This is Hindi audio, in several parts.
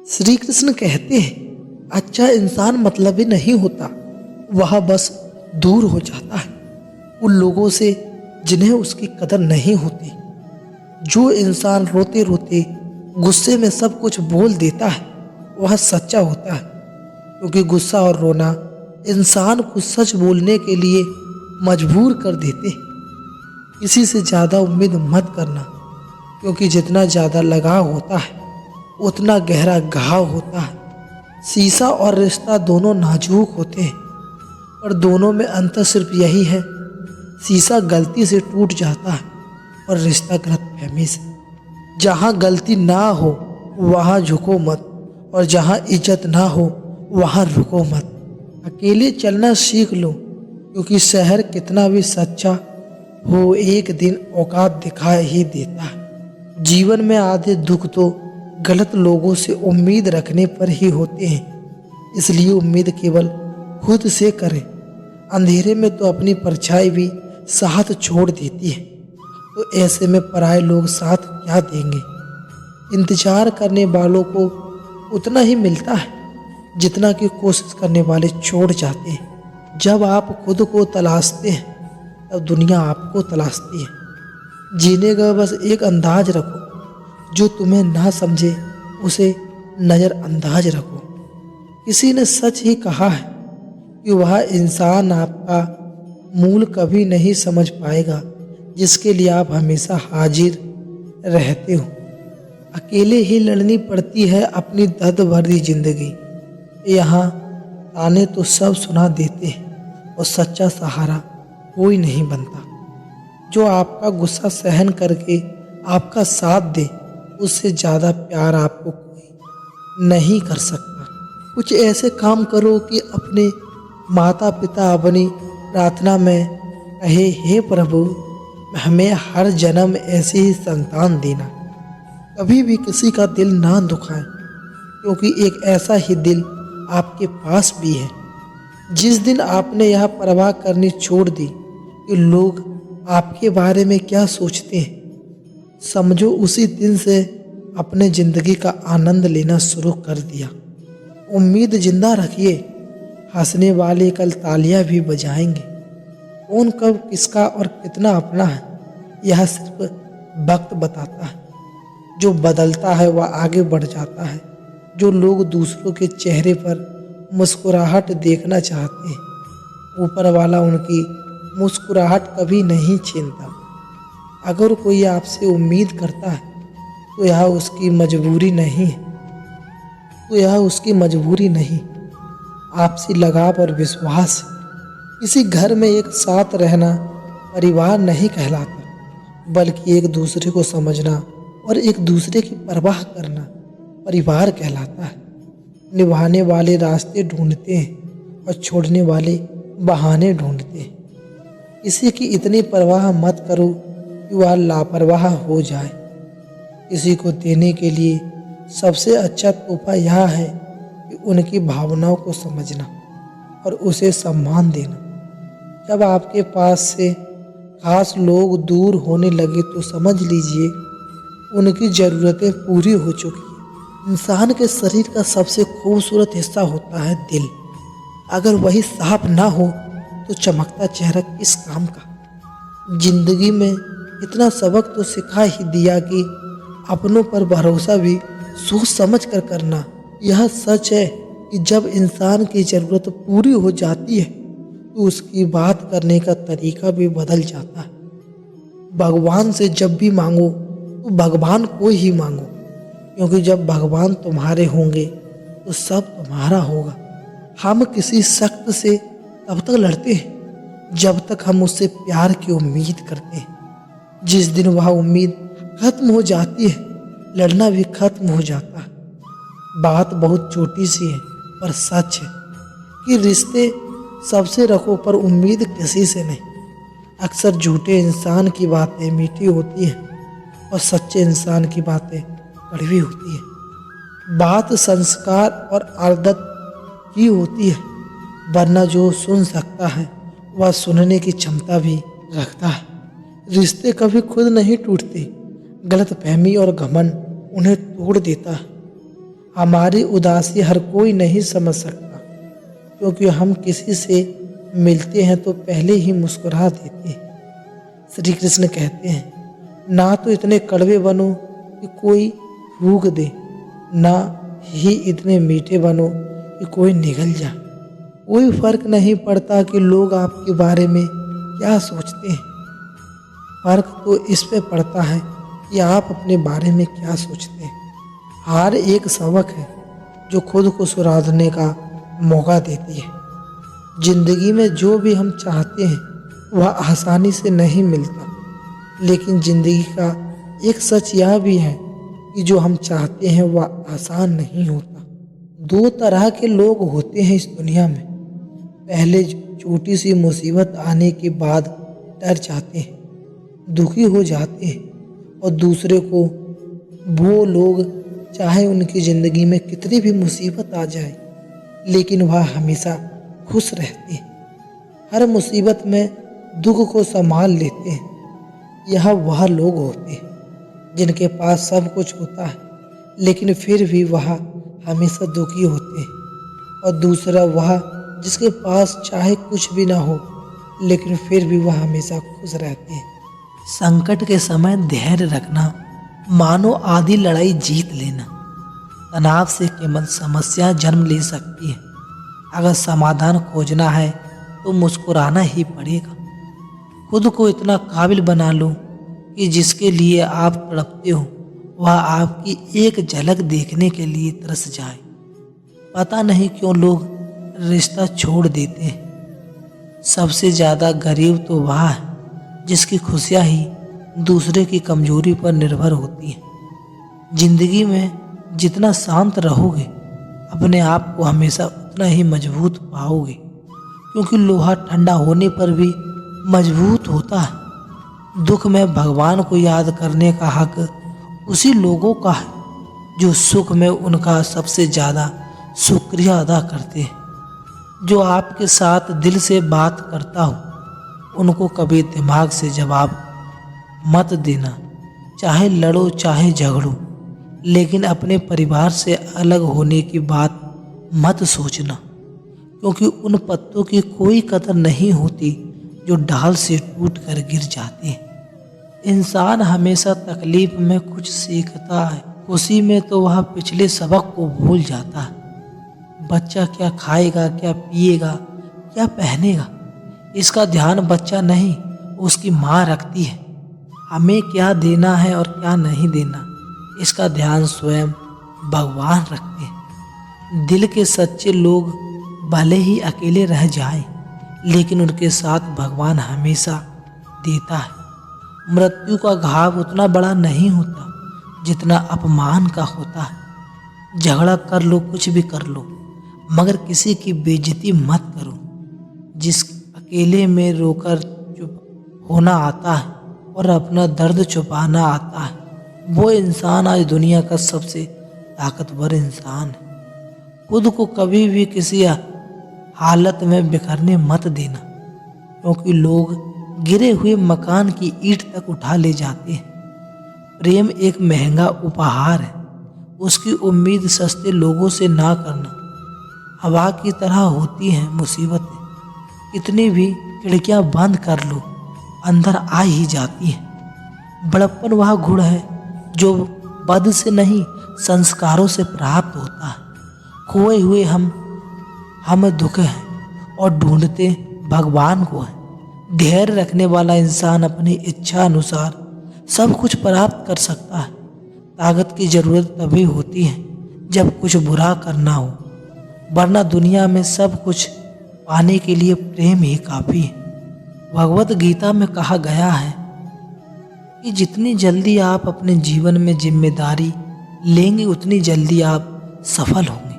श्री कृष्ण कहते हैं अच्छा इंसान मतलबी नहीं होता, वह बस दूर हो जाता है उन लोगों से जिन्हें उसकी कदर नहीं होती। जो इंसान रोते रोते गुस्से में सब कुछ बोल देता है वह सच्चा होता है, क्योंकि गुस्सा और रोना इंसान को सच बोलने के लिए मजबूर कर देते हैं। किसी से ज़्यादा उम्मीद मत करना, क्योंकि जितना ज़्यादा लगाव होता है उतना गहरा घाव होता है। शीशा और रिश्ता दोनों नाजुक होते हैं, पर दोनों में अंतर सिर्फ यही है, शीशा गलती से टूट जाता है और रिश्ता गलतफहमी से। जहाँ गलती ना हो वहाँ झुको मत, और जहाँ इज्जत ना हो वहाँ रुको मत। अकेले चलना सीख लो, क्योंकि शहर कितना भी सच्चा हो एक दिन औकात दिखा ही देता है। जीवन में आधे दुख तो गलत लोगों से उम्मीद रखने पर ही होते हैं, इसलिए उम्मीद केवल खुद से करें। अंधेरे में तो अपनी परछाई भी साथ छोड़ देती है, तो ऐसे में पराये लोग साथ क्या देंगे। इंतजार करने वालों को उतना ही मिलता है जितना कि कोशिश करने वाले छोड़ जाते हैं। जब आप खुद को तलाशते हैं तब दुनिया आपको तलाशती है। जीने का बस एक अंदाज रखो, जो तुम्हें ना समझे उसे नज़रअंदाज रखो। किसी ने सच ही कहा है कि वह इंसान आपका मूल कभी नहीं समझ पाएगा जिसके लिए आप हमेशा हाजिर रहते हो। अकेले ही लड़नी पड़ती है अपनी दर्द भरी जिंदगी। यहाँ ताने तो सब सुना देते हैं और सच्चा सहारा कोई नहीं बनता। जो आपका गुस्सा सहन करके आपका साथ दे, उससे ज़्यादा प्यार आपको कोई नहीं कर सकता। कुछ ऐसे काम करो कि अपने माता पिता अपनी प्रार्थना में कहे, हे प्रभु हमें हर जन्म ऐसे ही संतान देना। कभी भी किसी का दिल ना दुखाएं, क्योंकि एक ऐसा ही दिल आपके पास भी है। जिस दिन आपने यह परवाह करनी छोड़ दी कि लोग आपके बारे में क्या सोचते हैं, समझो उसी दिन से अपने ज़िंदगी का आनंद लेना शुरू कर दिया। उम्मीद जिंदा रखिए, हंसने वाले कल तालियां भी बजाएंगे। कौन कब किसका और कितना अपना है यह सिर्फ वक्त बताता है। जो बदलता है वह आगे बढ़ जाता है। जो लोग दूसरों के चेहरे पर मुस्कुराहट देखना चाहते हैं, ऊपर वाला उनकी मुस्कुराहट कभी नहीं छीनता। अगर कोई आपसे उम्मीद करता है तो यह उसकी मजबूरी नहीं, आपसी लगाव और विश्वास। किसी घर में एक साथ रहना परिवार नहीं कहलाता, बल्कि एक दूसरे को समझना और एक दूसरे की परवाह करना परिवार कहलाता है। निभाने वाले रास्ते ढूंढते हैं और छोड़ने वाले बहाने ढूंढते हैं। किसी की इतनी परवाह मत करो कि वह लापरवाह हो जाए। किसी को देने के लिए सबसे अच्छा तोहफा यह है कि उनकी भावनाओं को समझना और उसे सम्मान देना। जब आपके पास से खास लोग दूर होने लगे तो समझ लीजिए उनकी ज़रूरतें पूरी हो चुकी हैं। इंसान के शरीर का सबसे खूबसूरत हिस्सा होता है दिल। अगर वही साफ ना हो तो चमकता चेहरा किस काम का। जिंदगी में इतना सबक तो सिखा ही दिया कि अपनों पर भरोसा भी सोच समझ कर करना। यह सच है कि जब इंसान की ज़रूरत पूरी हो जाती है तो उसकी बात करने का तरीका भी बदल जाता है। भगवान से जब भी मांगो तो भगवान को ही मांगो, क्योंकि जब भगवान तुम्हारे होंगे तो सब तुम्हारा होगा। हम किसी शख्स से तब तक लड़ते हैं जब तक हम उससे प्यार की उम्मीद करते हैं। जिस दिन वह उम्मीद खत्म हो जाती है, लड़ना भी खत्म हो जाता है। बात बहुत छोटी सी है पर सच है कि रिश्ते सबसे रखो पर उम्मीद किसी से नहीं। अक्सर झूठे इंसान की बातें मीठी होती हैं और सच्चे इंसान की बातें कड़वी होती है। बात संस्कार और आदत की होती है, वरना जो सुन सकता है वह सुनने की क्षमता भी रखता है। रिश्ते कभी खुद नहीं टूटते, गलतफहमी और घमंड उन्हें तोड़ देता है। हमारी उदासी हर कोई नहीं समझ सकता, क्योंकि हम किसी से मिलते हैं तो पहले ही मुस्कुरा देते हैं। श्री कृष्ण कहते हैं, ना तो इतने कड़वे बनो कि कोई फूंक दे, ना ही इतने मीठे बनो कि कोई निगल जाए। कोई फर्क नहीं पड़ता कि लोग आपके बारे में क्या सोचते हैं, फर्क तो इस पे पड़ता है कि आप अपने बारे में क्या सोचते हैं। हार एक सबक है जो खुद को सुधारने का मौका देती है। जिंदगी में जो भी हम चाहते हैं वह आसानी से नहीं मिलता, लेकिन जिंदगी का एक सच यह भी है कि जो हम चाहते हैं वह आसान नहीं होता। दो तरह के लोग होते हैं इस दुनिया में। पहले छोटी सी मुसीबत आने के बाद डर जाते हैं, दुखी हो जाते हैं, और दूसरे को वो लोग चाहे उनकी ज़िंदगी में कितनी भी मुसीबत आ जाए लेकिन वह हमेशा खुश रहते हैं, हर मुसीबत में दुख को संभाल लेते हैं। यह वह लोग होते हैं जिनके पास सब कुछ होता है लेकिन फिर भी वह हमेशा दुखी होते हैं, और दूसरा वह जिसके पास चाहे कुछ भी ना हो लेकिन फिर भी वह हमेशा खुश रहते हैं। संकट के समय धैर्य रखना मानो आधी लड़ाई जीत लेना। तनाव से केवल समस्या जन्म ले सकती है। अगर समाधान खोजना है तो मुस्कुराना ही पड़ेगा। खुद को इतना काबिल बना लो कि जिसके लिए आप तड़पते हो वह आपकी एक झलक देखने के लिए तरस जाए। पता नहीं क्यों लोग रिश्ता छोड़ देते हैं। सबसे ज़्यादा गरीब तो वह है जिसकी खुशियाँ ही दूसरे की कमजोरी पर निर्भर होती हैं। जिंदगी में जितना शांत रहोगे अपने आप को हमेशा उतना ही मजबूत पाओगे, क्योंकि लोहा ठंडा होने पर भी मजबूत होता है। दुख में भगवान को याद करने का हक उसी लोगों का है जो सुख में उनका सबसे ज़्यादा शुक्रिया अदा करते हैं। जो आपके साथ दिल से बात करता हो उनको कभी दिमाग से जवाब मत देना। चाहे लड़ो चाहे झगड़ो, लेकिन अपने परिवार से अलग होने की बात मत सोचना, क्योंकि उन पत्तों की कोई कदर नहीं होती जो डाल से टूट कर गिर जाते हैं। इंसान हमेशा तकलीफ में कुछ सीखता है, खुशी में तो वह पिछले सबक को भूल जाता है। बच्चा क्या खाएगा, क्या पिएगा, क्या पहनेगा, इसका ध्यान बच्चा नहीं उसकी माँ रखती है। हमें क्या देना है और क्या नहीं देना, इसका ध्यान स्वयं भगवान रखते हैं। दिल के सच्चे लोग भले ही अकेले रह जाएं, लेकिन उनके साथ भगवान हमेशा देता है। मृत्यु का घाव उतना बड़ा नहीं होता जितना अपमान का होता है। झगड़ा कर लो, कुछ भी कर लो, मगर किसी की बेइज्जती मत करो। जिस अकेले में रोकर चुप होना आता है और अपना दर्द छुपाना आता है, वो इंसान आज दुनिया का सबसे ताकतवर इंसान है। खुद को कभी भी किसी हालत में बिखरने मत देना, क्योंकि लोग गिरे हुए मकान की ईंट तक उठा ले जाते हैं। प्रेम एक महंगा उपहार है, उसकी उम्मीद सस्ते लोगों से ना करना। हवा की तरह होती हैं मुसीबतें, कितनी भी खिड़कियां बंद कर लो अंदर आ ही जाती हैं। बड़प्पन वह गुण है जो बद से नहीं संस्कारों से प्राप्त होता है। खोए हुए हम दुख हैं और ढूंढते भगवान को है। धैर्य रखने वाला इंसान अपनी इच्छा अनुसार सब कुछ प्राप्त कर सकता है। ताकत की जरूरत तभी होती है जब कुछ बुरा करना हो, वरना दुनिया में सब कुछ पाने के लिए प्रेम ही काफ़ी है। भगवत गीता में कहा गया है कि जितनी जल्दी आप अपने जीवन में जिम्मेदारी लेंगे उतनी जल्दी आप सफल होंगे।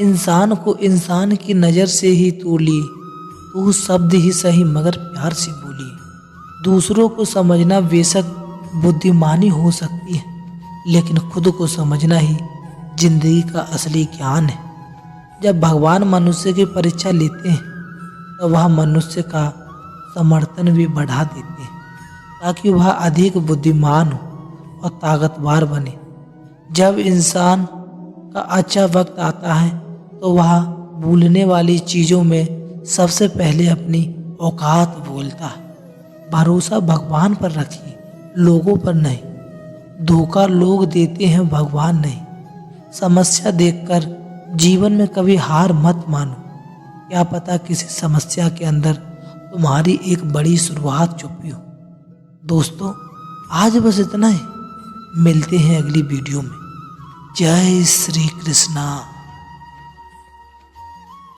इंसान को इंसान की नज़र से ही तोलिए, तो शब्द ही सही मगर प्यार से बोलिए। दूसरों को समझना बेशक बुद्धिमानी हो सकती है, लेकिन खुद को समझना ही जिंदगी का असली ज्ञान है। जब भगवान मनुष्य की परीक्षा लेते हैं तो वह मनुष्य का समर्थन भी बढ़ा देते हैं, ताकि वह अधिक बुद्धिमान हो और ताकतवर बने। जब इंसान का अच्छा वक्त आता है तो वह भूलने वाली चीज़ों में सबसे पहले अपनी औकात भूलता है। भरोसा भगवान पर रखिए, लोगों पर नहीं। धोखा लोग देते हैं, भगवान नहीं। समस्या देखकर जीवन में कभी हार मत मानो। क्या पता किसी समस्या के अंदर तुम्हारी एक बड़ी शुरुआत छुपी हो। दोस्तों, आज बस इतना ही। मिलते हैं अगली वीडियो में। जय श्री कृष्णा।